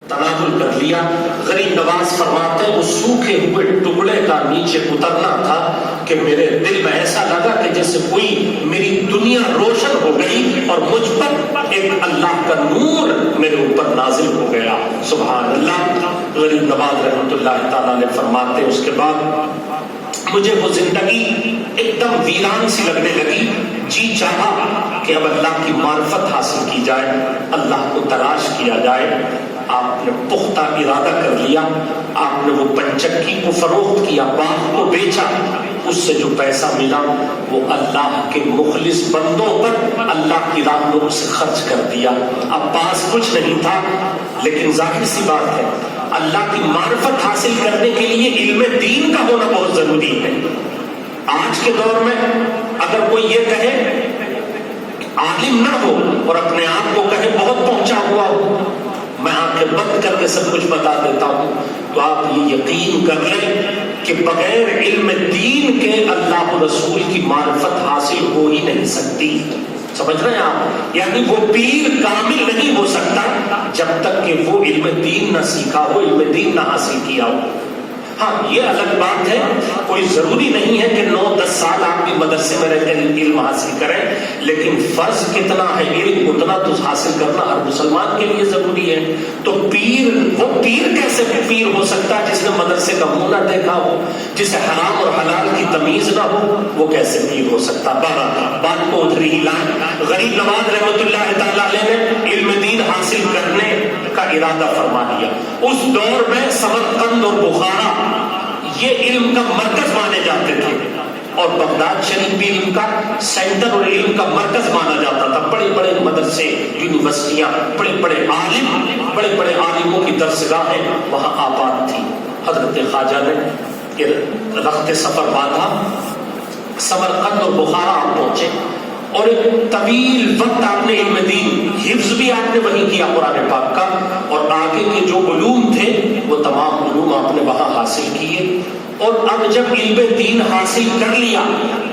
تناول کر لیا. غریب نواز فرماتے ہیں اس سوکھے ہوئے ٹکڑے کا نیچے اترنا تھا کہ میرے دل میں ایسا لگا کہ جیسے کوئی میری دنیا روشن ہو گئی اور مجھ پر ایک اللہ کا نور میرے اوپر نازل ہو گیا. سبحان اللہ. غریب نواز رحمۃ اللہ تعالیٰ نے فرماتے اس کے بعد مجھے وہ زندگی ایک دم ویران سی لگنے لگی. جی چاہا کہ اب اللہ کی معرفت حاصل کی جائے, اللہ کو تلاش کیا جائے. آپ نے پختہ ارادہ کر لیا. آپ نے وہ پنچکی کو فروخت کیا, باغ کو بیچا. اس سے جو پیسہ ملا وہ اللہ کے مخلص بندوں پر اللہ کی راہ میں اسے خرچ کر دیا. اب پاس کچھ نہیں تھا, لیکن ظاہر سی بات ہے اللہ کی معرفت حاصل کرنے کے لیے علم دین کا ہونا بہت ضروری ہے. آج کے دور میں اگر کوئی یہ کہے عالم نہ ہو اور اپنے آپ کو کہے بہت پہنچا ہوا ہو, میں آنکھیں بند کر کے سب کچھ بتا دیتا ہوں, تو آپ یہ یقین کر لیں کہ بغیر علم دین کے اللہ و رسول کی معرفت حاصل ہو ہی نہیں سکتی. سمجھ رہے ہیں آپ؟ یعنی وہ پیر کامل نہیں ہو سکتا جب تک کہ وہ علم دین نہ سیکھا ہو, علم دین نہ حاصل کیا ہو. ہاں یہ الگ بات ہے, کوئی ضروری نہیں ہے کہ 9-10 سال آپ بھی مدرسے میں رہ کر علم حاصل کریں, لیکن فرض کتنا ہے علم اتنا تو حاصل کرنا ہر مسلمان کے لیے ضروری ہے. تو پیر, وہ پیر کیسے پیر ہو سکتا ہے جس نے مدرسے کا منہ نہ دیکھا ہو, جسے حرام اور حلال کی تمیز نہ ہو, وہ کیسے پیر ہو سکتا؟ بات کو ادھر ہی لائیں. غریب نواز رحمۃ اللہ تعالیٰ علیہ نے علم دین حاصل کرنے کا ارادہ فرما لیا. اس دور میں سمرقند اور بخارا یہ علم کا مرکز مانے جاتے تھے, اور بغداد شریف بھی علم کا سینٹر اور علم کا مرکز مانا جاتا تھا. بڑے بڑے مدرسے, یونیورسٹیاں, بڑے بڑے عالموں کی درسگاہیں وہاں آباد تھی. حضرت خواجہ نے رخت سفر باندھا, سمرقند اور بخارا آپ پہنچے, اور ایک طویل وقت آپ نے علم دین حفظ بھی آپ نے وہیں کیا قرآن پاک کا, اور آگے کے جو علوم تھے وہ تمام علوم آپ نے وہاں حاصل کیے. اور اب جب علم دین حاصل کر لیا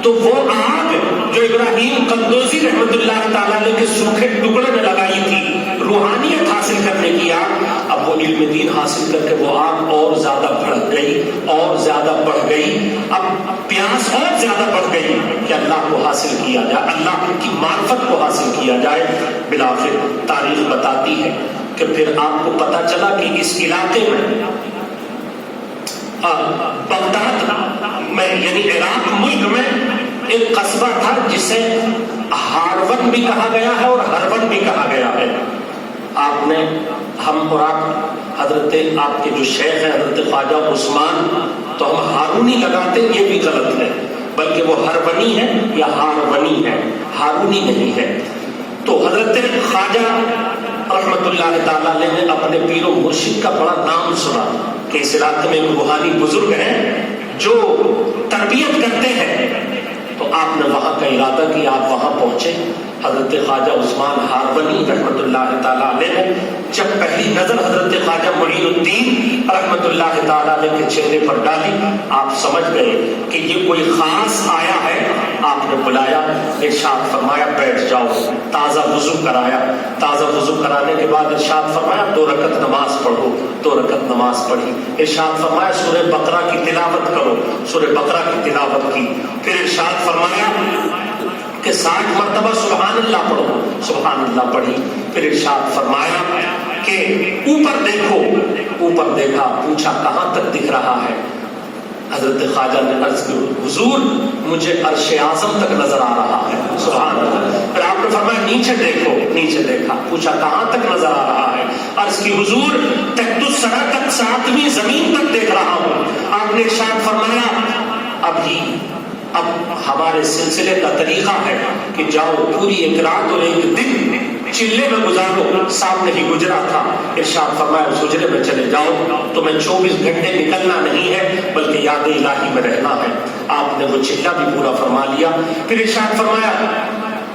تو وہ آگ جو ابراہیم قندوزی رحمۃ اللہ تعالیٰ نے کے سوکھے ٹکڑے میں لگائی تھی, روحانیت حاصل کرنے کی آگ, اب وہ علم دین حاصل کر کے وہ آگ اور زیادہ بھڑک گئی, اور زیادہ بڑھ گئی. اب پیاس اور زیادہ بڑھ گئی کہ اللہ کو حاصل کیا جائے, اللہ کی معرفت کو حاصل کیا جائے. بالآخر تاریخ بتاتی ہے کہ پھر آپ کو پتا چلا کہ اس علاقے میں بغداد میں یعنی عراق ملک میں ایک قصبہ تھا جسے ہارون بھی کہا گیا ہے اور ہرون بھی کہا گیا ہے. آپ نے, ہم اور آپ حضرت آپ کے جو شیخ ہیں حضرت خواجہ عثمان, تو ہم ہارونی لگاتے, یہ بھی غلط ہے, بلکہ وہ ہرونی ہے یا ہارونی ہے, ہارونی نہیں ہے. تو حضرت خواجہ رحمۃ اللہ تعالیٰ نے اپنے پیر و مرشد کا بڑا نام سنا کہ اس علاقے میں روحانی بزرگ ہیں جو تربیت کرتے ہیں. تو آپ نے وہاں کا ارادہ کیا, آپ وہاں پہنچے. حضرت خواجہ عثمان ہارونی رحمۃ اللہ تعالیٰ علیہ نے جب پہلی نظر حضرت خواجہ معین الدین رحمۃ اللہ تعالیٰ علیہ کے چہرے پر ڈالی, آپ سمجھ گئے کہ یہ کوئی خاص آیا ہے. آپ نے بلایا, ارشاد فرمایا بیٹھ جاؤ. تازہ وضو کرایا, تازہ وضو کرانے کے بعد ارشاد فرمایا 2 رکعت نماز پڑھو. 2 رکعت نماز پڑھی. ارشاد فرمایا سورہ بقرہ کی تلاوت کرو. سورہ بقرہ کی تلاوت کی. پھر ارشاد فرمایا کہ 60 مرتبہ سبحان اللہ پڑھو. سبحان اللہ پڑھی. پھر ارشاد فرمایا کہ اوپر دیکھو. اوپر دیکھا, پوچھا کہاں تک دکھ رہا ہے؟ حضرت خواجہ نے عرض کی حضور مجھے عرش اعظم تک نظر آ رہا ہے. سبحان اللہ. پھر آپ نے فرمایا نیچے دیکھو. نیچے دیکھا, پوچھا کہاں تک نظر آ رہا ہے؟ عرض کی حضور تحت الثری تک 7ویں زمین تک دیکھ رہا ہوں. آپ نے ارشاد فرمایا اب ہمارے سلسلے کا طریقہ ہے کہ جاؤ پوری ایک رات اور ایک دن چلے میں گزارو. سامنے ہی گزرا تھا. ارشاد فرمایا اس حجرے میں چلے جاؤ, تو میں 24 گھنٹے نکلنا نہیں ہے بلکہ یاد الہی میں رہنا ہے. آپ نے وہ چلہ بھی پورا فرما لیا. پھر ارشاد فرمایا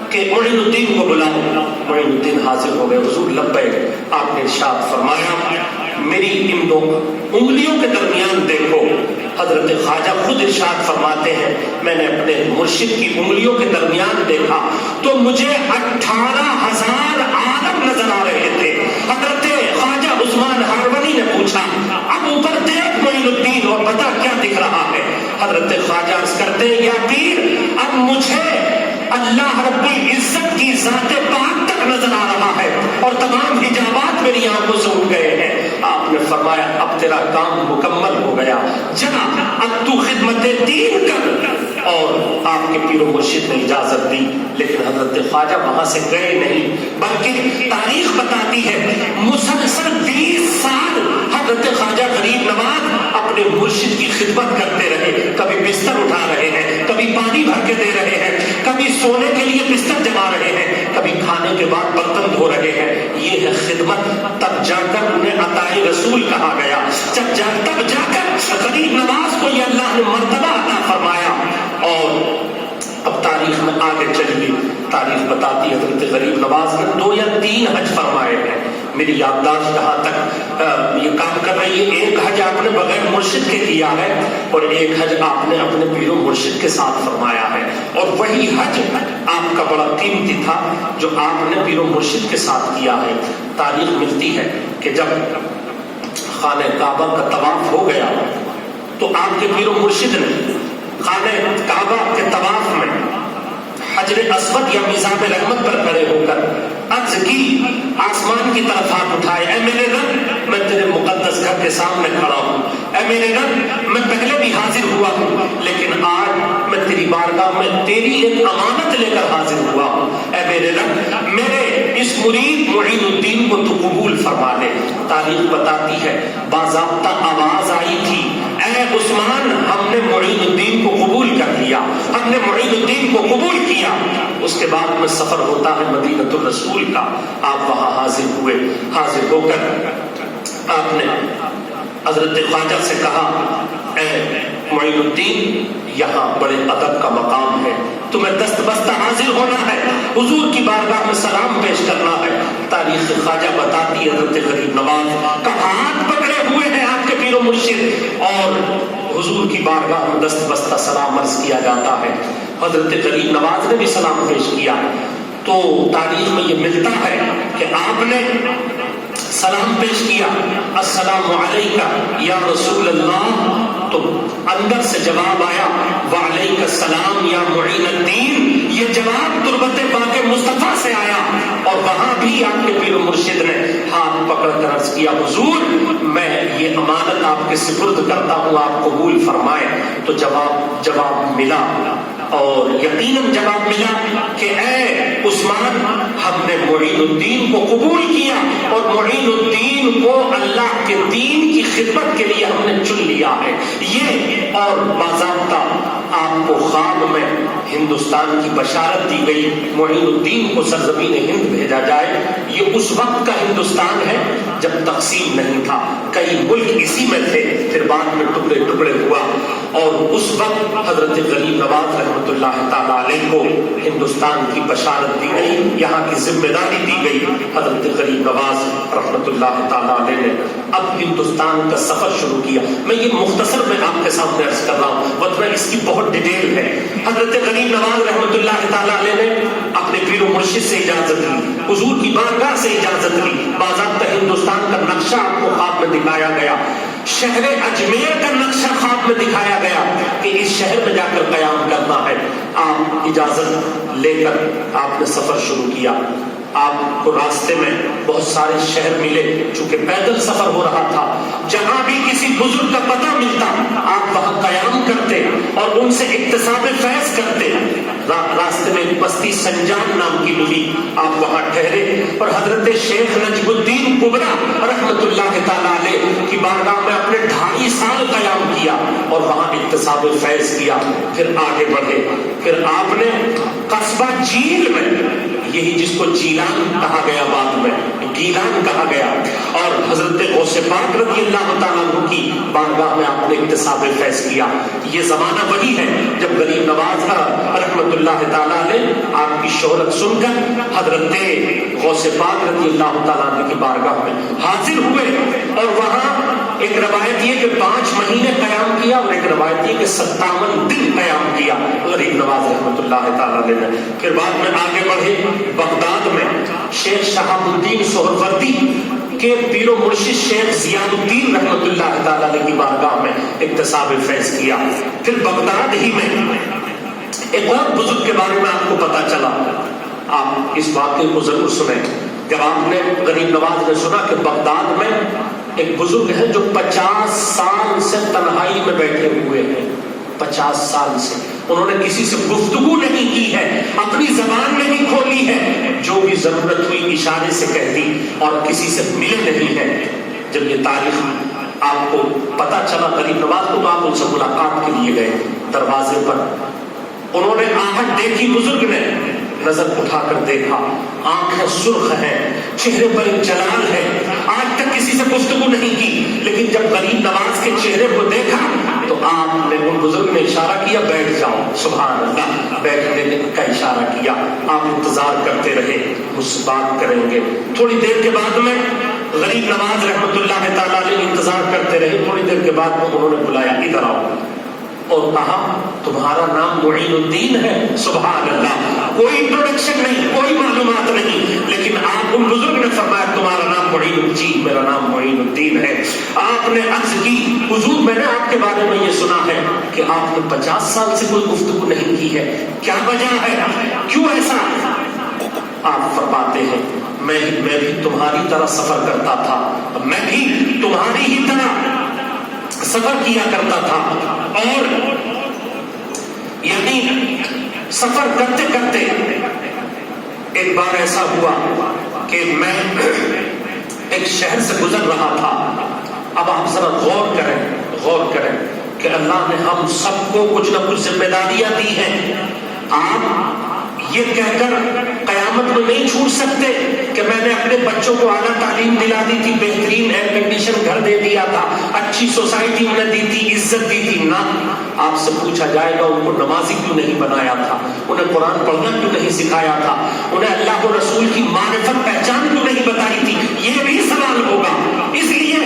کہ معین الدین کو بلاؤ. معین الدین حاضر ہو گئے. حضور لبیک. آپ نے ارشاد فرمایا میری ان 2 انگلیوں کے درمیان دیکھو. حضرت خواجہ خود ارشاد فرماتے ہیں میں نے اپنے مرشد کی انگلیوں کے درمیان دیکھا تو مجھے 18,000 عالم نظر آ رہے تھے. حضرت خواجہ عثمان ہارونی نے پوچھا اب اوپر دیکھ معین الدین اور بتا کیا دکھ رہا ہے؟ حضرت خواجہ عرض کرتے ہیں یا پیر اب مجھے اللہ رب العزت کی ذات پاک تک نظر آ رہا ہے اور تمام حجابات میری آنکھوں سے اٹھ گئے ہیں۔ آپ نے فرمایا اب تیرا کام مکمل ہو گیا، جا اب تو خدمت دین کر۔ اور آپ کے پیر و مرشد نے اجازت دی، لیکن حضرت خواجہ وہاں سے گئے نہیں، بلکہ تاریخ بتاتی ہے مسلسل 20 سال حضرت خواجہ غریب نواز اپنے مرشد کی خدمت کرتے رہے۔ کبھی بستر اٹھا رہے ہیں، کبھی پانی بھر کے دے رہے ہیں، کبھی سونے کے لیے بستر جما رہے ہیں، کبھی کھانے کے بعد برتن دھو رہے ہیں۔ یہ ہے خدمت۔ تب جا کر انہیں عطائے رسول کہا گیا، تب جا کر غریب نواز کو یہ اللہ نے مرتبہ عطا فرمایا۔ اور اب تاریخ میں آگے چلیے، تاریخ بتاتی ہے حضرت غریب نواز نے 2 یا 3 حج فرمائے ہیں۔ میری یادداشت جہاں تک یہ کام کر رہی ہے، ایک حج آپ نے بغیر مرشد کے کیا ہے اور ایک حج آپ نے اپنے پیر و مرشد کے ساتھ فرمایا ہے، اور وہی حج آپ کا بڑا قیمتی تھا جو آپ نے پیر و مرشد کے ساتھ کیا ہے۔ تاریخ ملتی ہے کہ جب خانہ کعبہ کا طواف ہو گیا تو آپ کے پیر و مرشد نے خانہ کعبہ کے طواف میں حجر اسود یا میزاب رحمت پر کھڑے ہو کر عرض کی، آسمان کی طرف ہاتھ اٹھائے، اے میرے رب میں تیرے مقدس گھر کے سامنے کھڑا ہوں، اے میرے رب میں پہلے بھی حاضر ہوا ہوں لیکن آج میں تیری بارگاہ میں تیری ایک امانت لے کر حاضر ہوا ہوں، اے میرے رب میرے اس مرید معین الدین کو تو قبول فرما لے۔ تاریخ بتاتی ہے باضابطہ آواز آئی تھی، اے عثمان ہم نے معین الدین کو قبول کر لیا، ہم نے معین الدین کو قبول کیا۔ اس کے بعد میں سفر ہوتا ہے مدینہ الرسول کا، آپ وہاں حاضر ہوئے، حاضر ہو کر آپ نے حضرت خواجہ سے کہا اے معین الدین یہاں بڑے ادب کا مقام ہے، تمہیں دست بستہ حاضر ہونا ہے، حضور کی بارگاہ میں سلام پیش کرنا ہے۔ تاریخ خواجہ بتاتی ہے حضرت غریب نواز کا ہاتھ پکڑے ہوئے ہیں آپ کے پیر و مرشد، اور حضور کی بارگاہ میں دست بستہ سلام عرض کیا جاتا ہے۔ حضرت غریب نواز نے بھی سلام پیش کیا تو تاریخ میں یہ ملتا ہے کہ آپ نے سلام پیش کیا، السلام علیکہ یا رسول اللہ، تو اندر سے جواب آیا وعلیکہ السلام یا معین الدین۔ یہ جواب تربت پاک مصطفیٰ سے آیا، اور وہاں بھی آپ کے پیر و مرشد نے ہاتھ پکڑ کر عرض کیا حضور میں یہ امانت آپ کے سپرد کرتا ہوں، آپ قبول فرمائیں۔ تو جواب ملا، اور یقیناً جواب ملا کہ اے عثمان ہم نے معین الدین کو قبول کیا، اور معین الدین کو اللہ کے دین کی خدمت کے لیے ہم نے چن لیا ہے۔ یہ اور باضابطہ آپ کو خواب میں ہندوستان کی بشارت دی گئی، معین الدین کو سرزمین ہند بھیجا جائے۔ یہ اس وقت کا ہندوستان ہے جب تقسیم نہیں تھا، کئی ملک اسی میں تھے، پھر بعد میں ٹکڑے ٹکڑے ہوا، اور اس وقت حضرت غریب نواز رحمۃ اللہ تعالیٰ علیہ کو ہندوستان کی بشارت دی گئی، یہاں کی ذمہ داری دی گئی۔ حضرت غریب نواز رحمۃ اللہ تعالیٰ علیہ نے اب ہندوستان کا سفر شروع کیا۔ میں یہ مختصر میں آپ کے سامنے عرض کر رہا ہوں، ورنہ اس کی بہت ڈیٹیل ہے۔ حضرت غریب نواز رحمۃ اللہ تعالیٰ علیہ نے اپنے پیر و مرشد سے اجازت لی، حضور کی بارگاہ سے اجازت لی، باضابطہ ہندوستان کا نقشہ آپ کو خواب میں دکھایا گیا، شہر اجمیر کا نقشہ خواب میں دکھایا گیا کہ اس شہر میں جا کر قیام کرنا ہے۔ آپ اجازت لے کر آپ نے سفر شروع کیا۔ آپ کو راستے میں بہت سارے شہر ملے، چونکہ پیدل سفر ہو رہا تھا، جہاں بھی کسی بزرگ کا پتہ ملتا آپ وہاں قیام کرتے اور ان سے اکتساب فیض کرتے۔ راستے میں ایک بستی سنجان نام کی ملی، آپ وہاں ٹھہرے اور حضرت شیخ نجم الدین کبرا رحمۃ اللہ تعالیٰ علیہ کی بارگاہ میں اپنے 2.5 سال قیام کیا اور وہاں اکتساب فیض کیا۔ پھر آگے بڑھے، پھر آپ نے قصبہ جیل میں، یہی جس کو جیلان کہا گیا بعد میں گیلان کہا گیا، اور حضرت غوث پاک رضی اللہ تعالیٰ عنہ کی بارگاہ میں آپ نے اکتساب فیض کیا۔ یہ زمانہ وہی ہے جب غریب نواز رحمۃ اللہ تعالیٰ علیہ آپ کی شہرت سن کر حضرت غوث پاک رضی اللہ تعالیٰ عنہ کی بارگاہ میں حاضر ہوئے، اور وہاں ایک روایت یہ کہ 5 مہینے قیام کیا، اور ایک روایت یہ کہ 57 دن قیام کیا غریب نواز رحمۃ اللہ تعالیٰ علیہ نے۔ پھر بعد میں آگے بڑھے، بغداد میں شیخ شہاب الدین سہروردی کہ پیر و مرشد شیخ ضیاء الدین رحمۃ اللہ تعالی علیہ کی بارگاہ میں اکتساب فیض کیا. پھر بغداد ہی میں ایک اور بزرگ کے بارے میں آپ کو پتا چلا. آپ اس واقعے کو ضرور سنیں. جب آپ نے غریب نواز نے سنا کہ بغداد میں ایک بزرگ ہے جو 50 سال سے تنہائی میں بیٹھے ہوئے ہیں, 50 سال سے انہوں نے کسی سے گفتگو نہیں کی ہے, اپنی زبان نہیں کھولی ہے, جو بھی ضرورت ہوئی اشارے سے کہہ دی, اور کسی سے ملے نہیں ہیں. جب یہ تاریخ آپ کو پتا چلا غریب نواز کو, تو آپ ان سے ملاقات کے لیے گئے. دروازے پر انہوں نے آہٹ دیکھی, بزرگ نے نظر اٹھا کر دیکھا, آنکھیں سرخ ہیں, چہرے پر ایک جلال ہے. آج تک کسی سے گفتگو نہیں کی, لیکن جب غریب نواز کے چہرے کو دیکھا تو آپ نے, ان بزرگ نے اشارہ کیا بیٹھ جاؤ. سبحان اللہ, بیٹھنے کا اشارہ کیا. آپ انتظار کرتے رہے, مجھ سے بات کریں گے. تھوڑی دیر کے بعد میں غریب نواز رحمۃ اللہ تعالیٰ علیہ انتظار کرتے رہے. تھوڑی دیر کے بعد میں انہوں نے بلایا, ادھر آؤ, اور کہا تمہارا نام معین الدین ہے. سبحان اللہ, کوئی انٹروڈکشن نہیں, کوئی معلومات نہیں, لیکن آپ, ان بزرگ نے فرمایا تمہارا نام معین الدین, میرا نام معین الدین ہے. آپ نے عرض کی حضور میں نے آپ کے بارے میں یہ سنا ہے کہ آپ نے 50 سال سے کوئی گفتگو نہیں کی ہے, کیا وجہ ہے, کیوں ایسا؟ آپ فرماتے ہیں میں بھی تمہاری طرح سفر کرتا تھا, میں بھی تمہاری ہی طرح سفر کیا کرتا تھا, اور یعنی سفر کرتے کرتے ایک بار ایسا ہوا کہ میں ایک شہر سے گزر رہا تھا. اب آپ ذرا غور کریں کہ اللہ نے ہم سب کو کچھ نہ کچھ ذمہ داریاں دی ہیں. آپ یہ کہہ کر قیامت میں نہیں چھوٹ سکتے کہ میں نے اپنے بچوں کو اعلیٰ تعلیم دلا دی تھی, بہترین ایئر کنڈیشن گھر دے دیا تھا, اچھی سوسائٹی انہیں دی تھی, عزت دی تھی. نہ, آپ سے پوچھا جائے گا ان کو نمازی کیوں نہیں بنایا تھا, انہیں قرآن پڑھنا کیوں نہیں سکھایا تھا, انہیں اللہ و رسول کی معرفت پہچان کیوں نہیں بتائی تھی. یہ بھی سوال ہوگا, اس لیے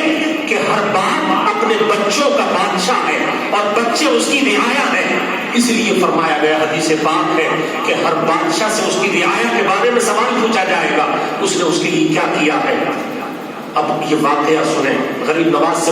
کہ ہر باپ اپنے بچوں کا بادشاہ ہے اور بچے اس کی رعایا ہے. اس لیے فرمایا گیا, حدیث پاک ہے کہ ہر بادشاہ سے اس کی رعایا کے بارے میں سوال پوچھا جائے گا, اس نے اس کے لیے کیا کیا ہے. اب یہ واقعہ سنیں, غریب نواز سے